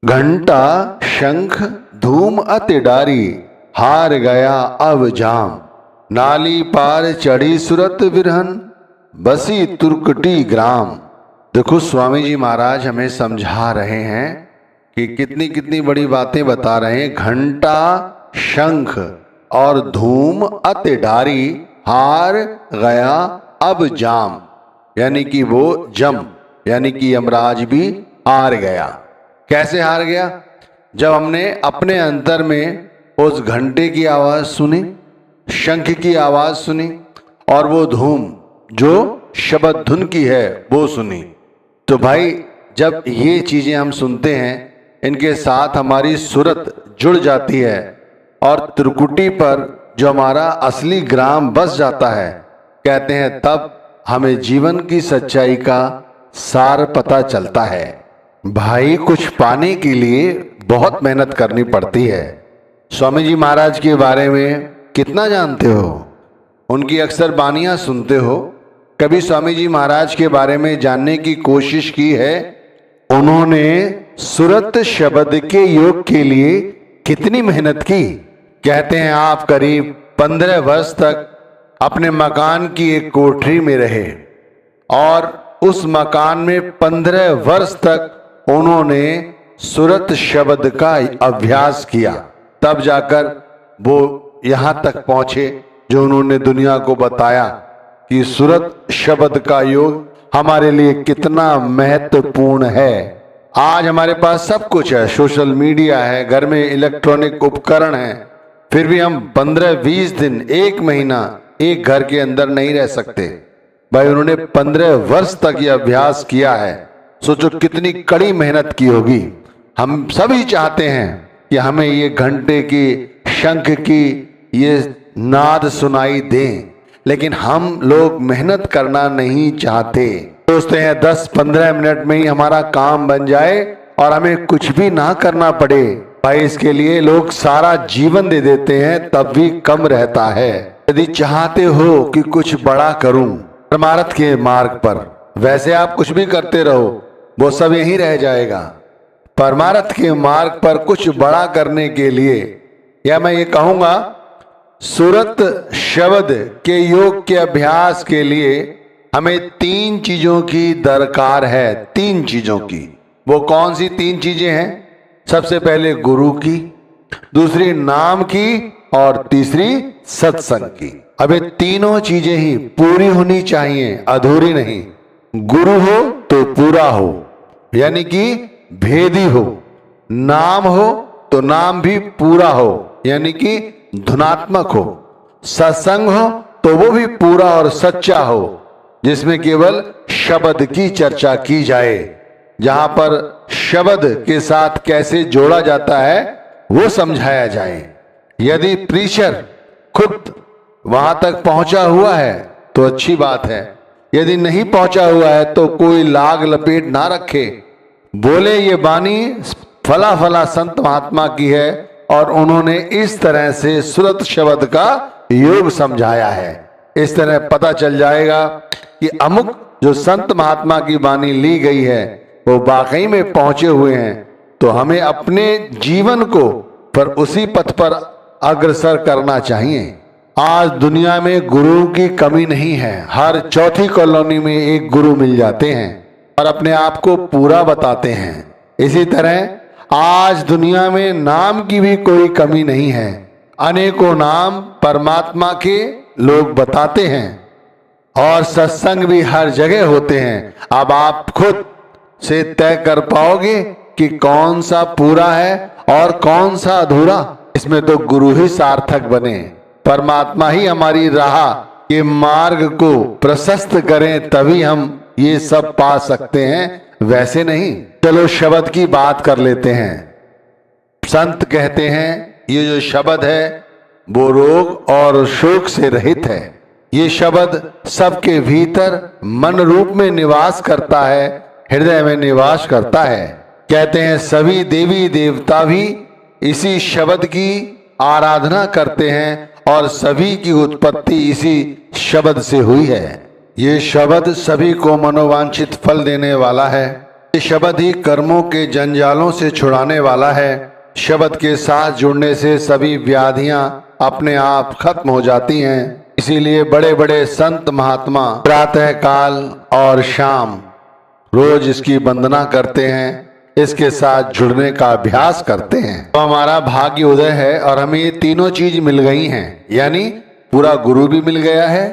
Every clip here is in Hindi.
घंटा शंख धूम अति डारी, हार गया अब जाम। नाली पार चढ़ी सुरत बिरहन, बसी तुर्कटी ग्राम। देखो स्वामी जी महाराज हमें समझा रहे हैं कि कितनी कितनी बड़ी बातें बता रहे हैं। घंटा शंख और धूम अति डारी, हार गया अब जाम। यानी कि वो जम यानी कि यमराज भी हार गया। कैसे हार गया? जब हमने अपने अंतर में उस घंटे की आवाज सुनी, शंख की आवाज सुनी और वो धूम जो शब्द धुन की है वो सुनी, तो भाई जब ये चीजें हम सुनते हैं, इनके साथ हमारी सूरत जुड़ जाती है और त्रिकुटी पर जो हमारा असली ग्राम बस जाता है, कहते हैं तब हमें जीवन की सच्चाई का सार पता चलता है। भाई कुछ पाने के लिए बहुत मेहनत करनी पड़ती है। स्वामी जी महाराज के बारे में कितना जानते हो? उनकी अक्सर बानियां सुनते हो? कभी स्वामी जी महाराज के बारे में जानने की कोशिश की है? उन्होंने सुरत शब्द के योग के लिए कितनी मेहनत की? कहते हैं आप करीब 15 वर्ष तक अपने मकान की एक कोठरी में रहे और उस मकान में 15 वर्ष तक उन्होंने सुरत शब्द का अभ्यास किया, तब जाकर वो यहां तक पहुंचे जो उन्होंने दुनिया को बताया कि सुरत शब्द का योग हमारे लिए कितना महत्वपूर्ण है। आज हमारे पास सब कुछ है, सोशल मीडिया है, घर में इलेक्ट्रॉनिक उपकरण है, फिर भी हम 15-20 दिन, एक महीना एक घर के अंदर नहीं रह सकते। भाई उन्होंने 15 वर्ष तक यह अभ्यास किया है। सोचो कितनी कड़ी मेहनत की होगी। हम सभी चाहते हैं कि हमें ये घंटे की, शंख की ये नाद सुनाई दें, लेकिन हम लोग मेहनत करना नहीं चाहते। सोचते हैं 10-15 मिनट में ही हमारा काम बन जाए और हमें कुछ भी ना करना पड़े। भाई इसके लिए लोग सारा जीवन दे देते हैं, तब भी कम रहता है। यदि चाहते हो कि कुछ बड़ा करूं परमार्थ के मार्ग पर, वैसे आप कुछ भी करते रहो वो सब यहीं रह जाएगा। परमार्थ के मार्ग पर कुछ बड़ा करने के लिए, या मैं ये कहूंगा सुरत शब्द के योग के अभ्यास के लिए हमें 3 चीजों की दरकार है। 3 चीजों की। वो कौन सी 3 चीजें हैं? सबसे पहले गुरु की, दूसरी नाम की और तीसरी सत्संग की। अब ये तीनों चीजें ही पूरी होनी चाहिए, अधूरी नहीं। गुरु हो तो पूरा हो, यानी कि भेदी हो। नाम हो तो नाम भी पूरा हो, यानी कि धुनात्मक हो। सत्संग हो तो वो भी पूरा और सच्चा हो, जिसमें केवल शब्द की चर्चा की जाए, जहां पर शब्द के साथ कैसे जोड़ा जाता है वो समझाया जाए। यदि प्रीचर खुद वहां तक पहुंचा हुआ है तो अच्छी बात है, यदि नहीं पहुंचा हुआ है तो कोई लाग लपेट ना रखे, बोले ये बानी फला फला संत महात्मा की है और उन्होंने इस तरह से सुरत शब्द का योग समझाया है। इस तरह पता चल जाएगा कि अमुक जो संत महात्मा की वाणी ली गई है वो वाकई में पहुंचे हुए हैं। तो हमें अपने जीवन को पर उसी पथ पर अग्रसर करना चाहिए। आज दुनिया में गुरु की कमी नहीं है। हर चौथी कॉलोनी में एक गुरु मिल जाते हैं और अपने आप को पूरा बताते हैं। इसी तरह आज दुनिया में नाम की भी कोई कमी नहीं है। अनेकों नाम परमात्मा के लोग बताते हैं और सत्संग भी हर जगह होते हैं। अब आप खुद से तय कर पाओगे कि कौन सा पूरा है और कौन सा अधूरा। इसमें तो गुरु ही सार्थक बने, परमात्मा ही हमारी राह के मार्ग को प्रशस्त करें, तभी हम ये सब पा सकते हैं, वैसे नहीं। चलो शब्द की बात कर लेते हैं। संत कहते हैं ये जो शब्द है वो रोग और शोक से रहित है। ये शब्द सबके भीतर मन रूप में निवास करता है, हृदय में निवास करता है। कहते हैं सभी देवी देवता भी इसी शब्द की आराधना करते हैं और सभी की उत्पत्ति इसी शब्द से हुई है। ये शब्द सभी को मनोवांछित फल देने वाला है। ये शब्द ही कर्मों के जंजालों से छुड़ाने वाला है। शब्द के साथ जुड़ने से सभी व्याधियां अपने आप खत्म हो जाती हैं। इसीलिए बड़े बड़े संत महात्मा प्रातः काल और शाम रोज इसकी वंदना करते हैं, इसके साथ जुड़ने का अभ्यास करते हैं। तो हमारा भाग्य उदय है और हमें ये तीनों चीज मिल गई हैं, यानी पूरा गुरु भी मिल गया है,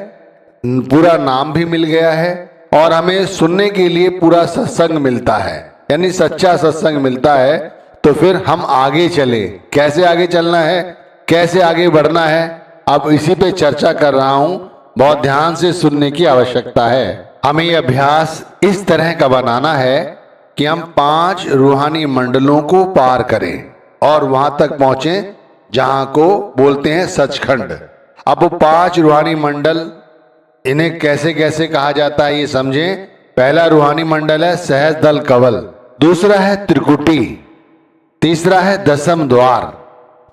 पूरा नाम भी मिल गया है और हमें सुनने के लिए पूरा सत्संग मिलता है, यानी सच्चा सत्संग मिलता है। तो फिर हम आगे चले, कैसे आगे चलना है, कैसे आगे बढ़ना है, अब इसी पे चर्चा कर रहा हूं। बहुत ध्यान से सुनने की आवश्यकता है। हमें यह अभ्यास इस तरह का बनाना है कि हम 5 रूहानी मंडलों को पार करें और वहां तक पहुंचे जहां को बोलते हैं सचखंड। अब वो 5 रूहानी मंडल, इन्हें कैसे कैसे कहा जाता है ये समझें। पहला रूहानी मंडल है सहज दल कवल, दूसरा है त्रिकुटी, तीसरा है दसम द्वार,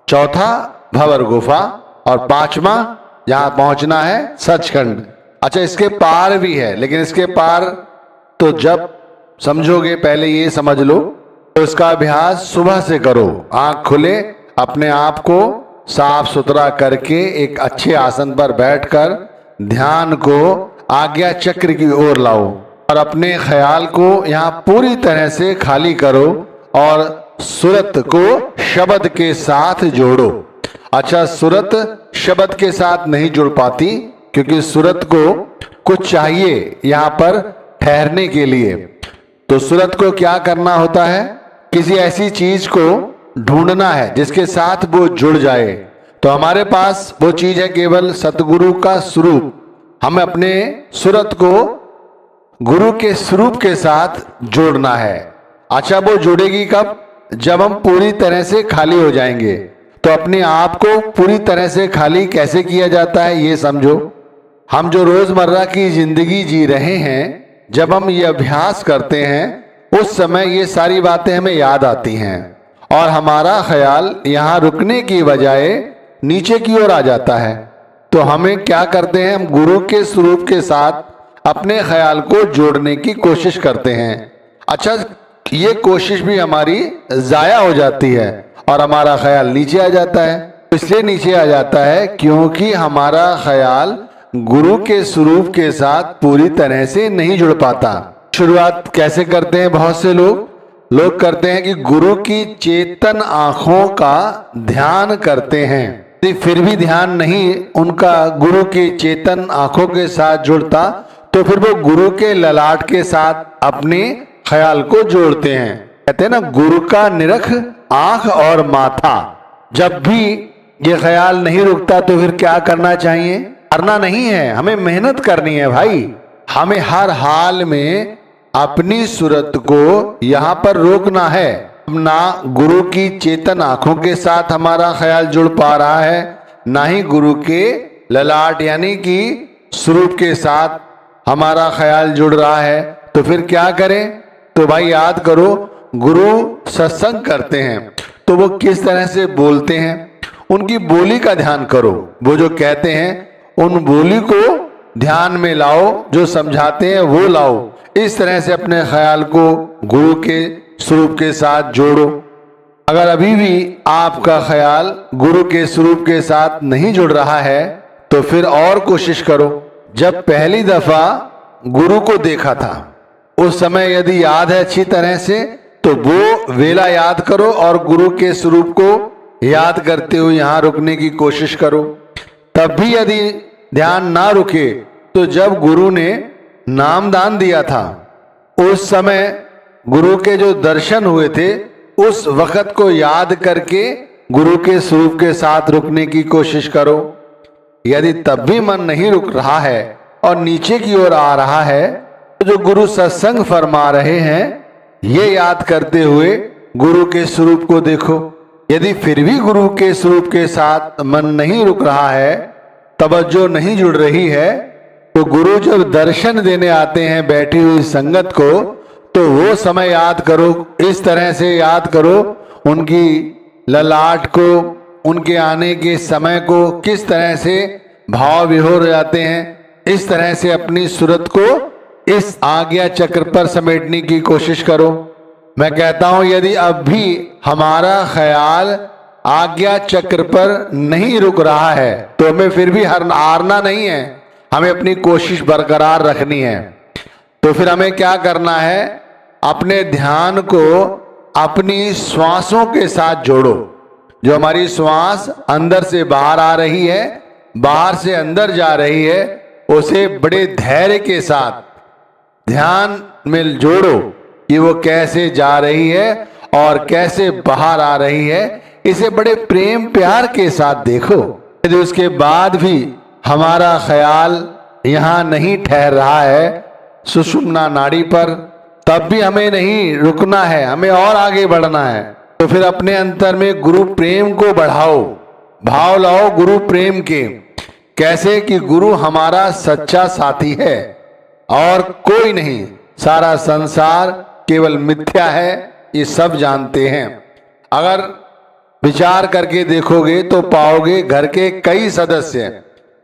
चौथा भंवर गुफा और 5वां जहां पहुंचना है सचखंड। अच्छा, इसके पार भी है, लेकिन इसके पार तो जब समझोगे, पहले ये समझ लो। तो इसका अभ्यास सुबह से करो, आंख खुले, अपने आप को साफ सुथरा करके एक अच्छे आसन पर बैठकर ध्यान को आज्ञा चक्र की ओर लाओ और अपने ख्याल को यहाँ पूरी तरह से खाली करो और सूरत को शब्द के साथ जोड़ो। अच्छा, सूरत शब्द के साथ नहीं जुड़ पाती क्योंकि सूरत को कुछ चाहिए यहाँ पर ठहरने के लिए। तो सूरत को क्या करना होता है, किसी ऐसी चीज को ढूंढना है जिसके साथ वो जुड़ जाए। तो हमारे पास वो चीज है केवल सतगुरु का स्वरूप। हमें अपने सूरत को गुरु के स्वरूप के साथ जोड़ना है। अच्छा, वो जुड़ेगी कब, जब हम पूरी तरह से खाली हो जाएंगे। तो अपने आप को पूरी तरह से खाली कैसे किया जाता है ये समझो। हम जो रोजमर्रा की जिंदगी जी रहे हैं, जब हम ये अभ्यास करते हैं उस समय ये सारी बातें हमें याद आती हैं और हमारा ख्याल यहाँ रुकने की बजाय नीचे की ओर आ जाता है। तो हमें क्या करते हैं, हम गुरु के स्वरूप के साथ अपने ख्याल को जोड़ने की कोशिश करते हैं। अच्छा, ये कोशिश भी हमारी जाया हो जाती है और हमारा ख्याल नीचे आ जाता है। इसलिए नीचे आ जाता है क्योंकि हमारा ख्याल गुरु के स्वरूप के साथ पूरी तरह से नहीं जुड़ पाता। शुरुआत कैसे करते हैं, बहुत से लोग करते हैं कि गुरु की चेतन आंखों का ध्यान करते हैं। यदि फिर भी ध्यान नहीं उनका गुरु की चेतन आंखों के साथ जुड़ता तो फिर वो गुरु के ललाट के साथ अपने ख्याल को जोड़ते हैं। कहते हैं ना, गुरु का निरख आंख और माथा। जब भी ये ख्याल नहीं रुकता तो फिर क्या करना चाहिए, करना नहीं है, हमें मेहनत करनी है भाई। हमें हर हाल में अपनी सूरत को यहाँ पर रोकना है। ना गुरु की चेतन आंखों के साथ हमारा ख्याल जुड़ पा रहा है, ना ही गुरु के ललाट यानी कि स्वरूप के साथ हमारा ख्याल जुड़ रहा है। तो फिर क्या करें, तो भाई याद करो, गुरु सत्संग करते हैं तो वो किस तरह से बोलते हैं, उनकी बोली का ध्यान करो। वो जो कहते हैं उन बोली को ध्यान में लाओ, जो समझाते हैं वो लाओ। इस तरह से अपने ख्याल को गुरु के स्वरूप के साथ जोड़ो। अगर अभी भी आपका ख्याल गुरु के स्वरूप के साथ नहीं जुड़ रहा है तो फिर और कोशिश करो। जब पहली दफा गुरु को देखा था उस समय यदि याद है अच्छी तरह से तो वो वेला याद करो और गुरु के स्वरूप को याद करते हुए यहाँ रुकने की कोशिश करो। तब भी यदि ध्यान ना रुके तो जब गुरु ने नामदान दिया था उस समय गुरु के जो दर्शन हुए थे उस वक्त को याद करके गुरु के स्वरूप के साथ रुकने की कोशिश करो। यदि तब भी मन नहीं रुक रहा है और नीचे की ओर आ रहा है तो जो गुरु सत्संग फरमा रहे हैं ये याद करते हुए गुरु के स्वरूप को देखो। यदि फिर भी गुरु के स्वरूप के साथ मन नहीं रुक रहा है, तवज्जो नहीं जुड़ रही है, तो गुरु जब दर्शन देने आते हैं बैठी हुई संगत को तो वो समय याद करो। इस तरह से याद करो उनकी ललाट को, उनके आने के समय को किस तरह से भाव विभोर हो जाते हैं। इस तरह से अपनी सूरत को इस आज्ञा चक्र पर समेटने की कोशिश करो। मैं कहता हूं यदि अब भी हमारा ख्याल आज्ञा चक्र पर नहीं रुक रहा है तो हमें फिर भी हारना नहीं है, हमें अपनी कोशिश बरकरार रखनी है। तो फिर हमें क्या करना है, अपने ध्यान को अपनी श्वासों के साथ जोड़ो। जो हमारी श्वास अंदर से बाहर आ रही है, बाहर से अंदर जा रही है, उसे बड़े धैर्य के साथ ध्यान में जोड़ो कि वो कैसे जा रही है और कैसे बाहर आ रही है। इसे बड़े प्रेम प्यार के साथ देखो। यदि उसके बाद भी हमारा ख्याल यहाँ नहीं ठहर रहा है सुषुम्ना नाड़ी पर, तब भी हमें नहीं रुकना है, हमें और आगे बढ़ना है। तो फिर अपने अंतर में गुरु प्रेम को बढ़ाओ, भाव लाओ गुरु प्रेम के। कैसे कि गुरु हमारा सच्चा साथी है और कोई नहीं, सारा संसार केवल मिथ्या है, ये सब जानते हैं। अगर विचार करके देखोगे तो पाओगे घर के कई सदस्य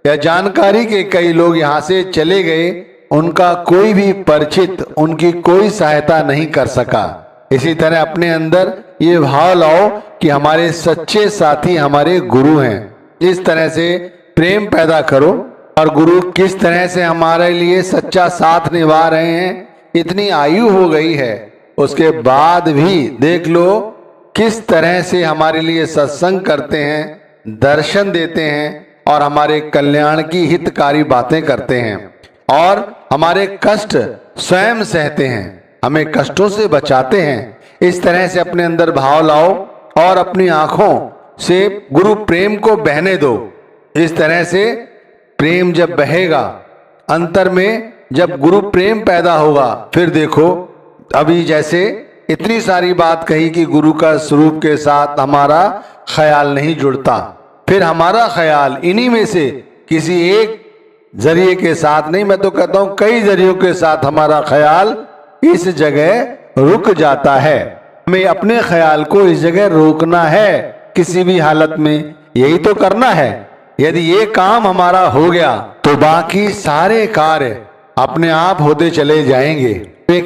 या जानकारी के कई लोग यहाँ से चले गए, उनका कोई भी परिचित उनकी कोई सहायता नहीं कर सका। इसी तरह अपने अंदर ये भाव लाओ कि हमारे सच्चे साथी हमारे गुरु हैं। इस तरह से प्रेम पैदा करो और गुरु किस तरह से हमारे लिए सच्चा साथ निभा रहे हैं। इतनी आयु हो गई है, उसके बाद भी देख लो किस तरह से हमारे लिए सत्संग करते हैं, दर्शन देते हैं और हमारे कल्याण की हितकारी बातें करते हैं और हमारे कष्ट स्वयं सहते हैं, हमें कष्टों से बचाते हैं। इस तरह से अपने अंदर भाव लाओ और अपनी आंखों से गुरु प्रेम को बहने दो। इस तरह से प्रेम जब बहेगा अंतर में, जब गुरु प्रेम पैदा होगा, फिर देखो अभी जैसे इतनी सारी बात कही कि गुरु का स्वरूप के साथ हमारा ख्याल नहीं जुड़ता, फिर हमारा ख्याल इन्हीं में से किसी एक जरिए के साथ नहीं, मैं तो कहता हूं कई जरियों के साथ हमारा ख्याल इस जगह रुक जाता है। हमें अपने ख्याल को इस जगह रोकना है किसी भी हालत में, यही तो करना है। यदि ये काम हमारा हो गया तो बाकी सारे कार्य अपने आप होते चले जाएंगे। वे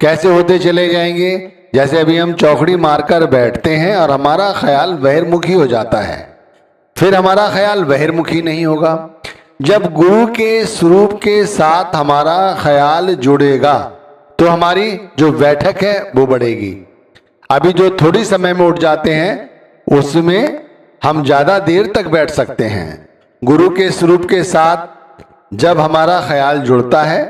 कैसे होते चले जाएंगे? जैसे अभी हम चौकड़ी मारकर बैठते हैं और हमारा ख्याल बहिर्मुखी हो जाता है, फिर हमारा ख्याल बहिर्मुखी नहीं होगा। जब गुरु के स्वरूप के साथ हमारा ख्याल जुड़ेगा तो हमारी जो बैठक है वो बढ़ेगी। अभी जो थोड़ी समय में उठ जाते हैं उसमें हम ज्यादा देर तक बैठ सकते हैं। गुरु के स्वरूप के साथ जब हमारा ख्याल जुड़ता है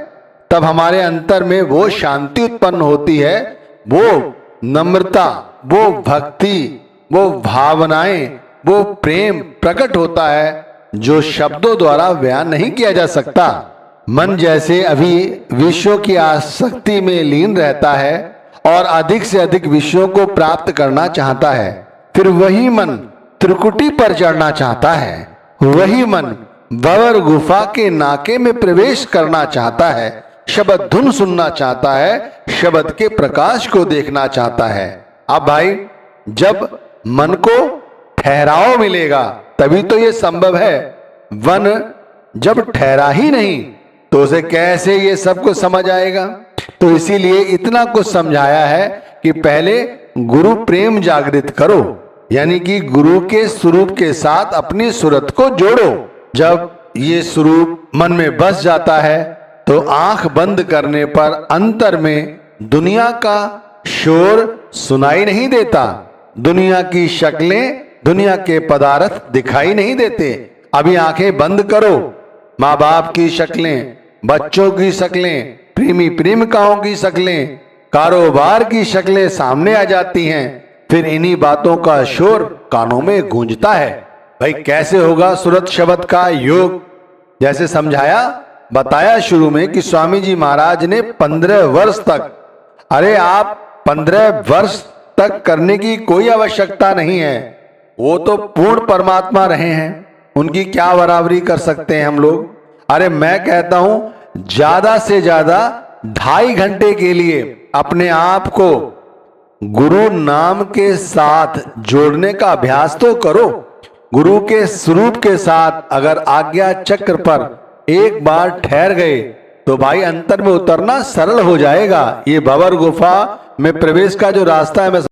तब हमारे अंतर में वो शांति उत्पन्न होती है, वो नम्रता, वो भक्ति, वो भावनाएं, वो प्रेम प्रकट होता है जो शब्दों द्वारा बयान नहीं किया जा सकता। मन जैसे अभी विषयों की आसक्ति में लीन रहता है और अधिक से अधिक विषयों को प्राप्त करना चाहता है, फिर वही मन त्रिकुटी पर चढ़ना चाहता है, वही मन भंवर गुफा के नाके में प्रवेश करना चाहता है, शब्द धुन सुनना चाहता है, शब्द के प्रकाश को देखना चाहता है। अब भाई जब मन को ठहराव मिलेगा तभी तो ये संभव है। वन जब ठहरा ही नहीं तो उसे कैसे ये सब कुछ समझ आएगा? तो इसीलिए इतना कुछ समझाया है कि पहले गुरु प्रेम जागृत करो, यानी कि गुरु के स्वरूप के साथ अपनी सूरत को जोड़ो। जब ये स्वरूप मन में बस जाता है तो आंख बंद करने पर अंतर में दुनिया का शोर सुनाई नहीं देता, दुनिया की शक्लें, दुनिया के पदार्थ दिखाई नहीं देते। अभी आंखें बंद करो, माँ बाप की शक्लें, बच्चों की शक्लें, प्रेमी प्रेमिकाओं की शक्लें, कारोबार की शक्लें सामने आ जाती हैं। फिर इन्हीं बातों का शोर कानों में गूंजता है। भाई कैसे होगा सूरत शब्द का योग? जैसे समझाया बताया शुरू में कि स्वामी जी महाराज ने 15 वर्ष तक, अरे आप 15 वर्ष तक करने की कोई आवश्यकता नहीं है, वो तो पूर्ण परमात्मा रहे हैं, उनकी क्या बराबरी कर सकते हैं हम लोग? अरे मैं कहता हूं ज्यादा से ज्यादा 2.5 घंटे के लिए अपने आप को गुरु नाम के साथ जोड़ने का अभ्यास तो करो। गुरु के स्वरूप के साथ अगर आज्ञा चक्र पर एक बार ठहर गए तो भाई अंतर में उतरना सरल हो जाएगा। ये भंवर गुफा में प्रवेश का जो रास्ता है मैं